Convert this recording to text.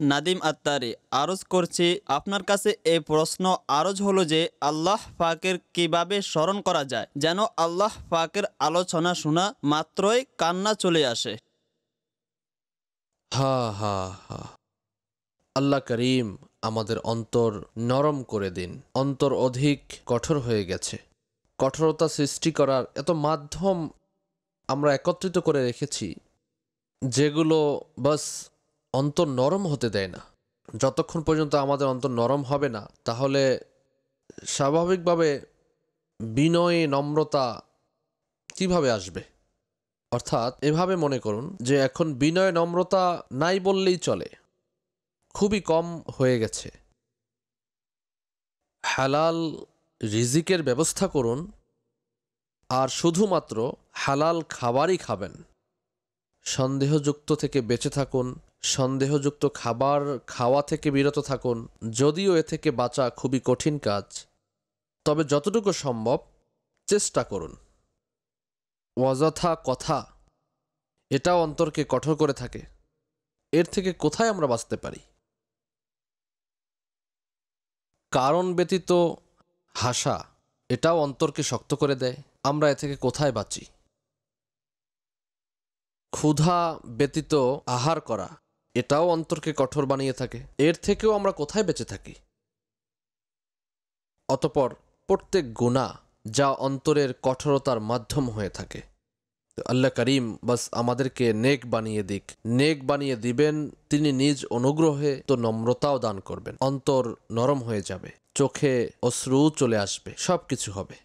নাদিম আত্তারি আরজ করছি, আপনার কাছে এই প্রশ্ন আরজ হলো যে আল্লাহ পাকের কিভাবে স্মরণ করা যায় যেন আল্লাহ পাকের আলোচনা শোনা মাত্রই কান্না চলে আসে। হা হা হা। আল্লাহ করিম আমাদের অন্তর নরম করে দিন। অন্তর অধিক কঠোর হয়ে গেছে। কঠোরতা সৃষ্টি করার এত মাধ্যম আমরা একত্রিত করে রেখেছি, যেগুলো বাস অন্তর নরম হতে দেয় না। যতক্ষণ পর্যন্ত আমাদের অন্তর নরম হবে না, তাহলে স্বাভাবিকভাবে বিনয় নম্রতা কিভাবে আসবে? অর্থাৎ এভাবে মনে করুন যে এখন বিনয় নম্রতা নাই বললেই চলে, খুবই কম হয়ে গেছে। হালাল রিজিকের ব্যবস্থা করুন আর শুধুমাত্র হালাল খাবারই খাবেন। সন্দেহযুক্ত থেকে বেঁচে থাকুন, সন্দেহযুক্ত খাবার খাওয়া থেকে বিরত থাকুন। যদিও এ থেকে বাঁচা খুবই কঠিন কাজ, তবে যতটুকু সম্ভব চেষ্টা করুন। অযথা কথা, এটাও অন্তরকে কঠোর করে থাকে। এর থেকে কোথায় আমরা বাঁচতে পারি? কারণ ব্যতীত হাসা, এটাও অন্তরকে শক্ত করে দেয়। আমরা এ থেকে কোথায় বাঁচি? ক্ষুধা ব্যতীত আহার করা, এটাও অন্তরকে কঠোর বানিয়ে থাকে। এর থেকেও আমরা কোথায় বেঁচে থাকি? অতপর প্রত্যেক গুনাহ যা অন্তরের কঠোরতার মাধ্যম হয়ে থাকে। তো আল্লাহ করিম বাস আমাদেরকে নেক বানিয়ে দিক। নেক বানিয়ে দিবেন তিনি নিজ অনুগ্রহে, তো নম্রতাও দান করবেন। অন্তর নরম হয়ে যাবে, চোখে অশ্রু চলে আসবে, সব কিছু হবে।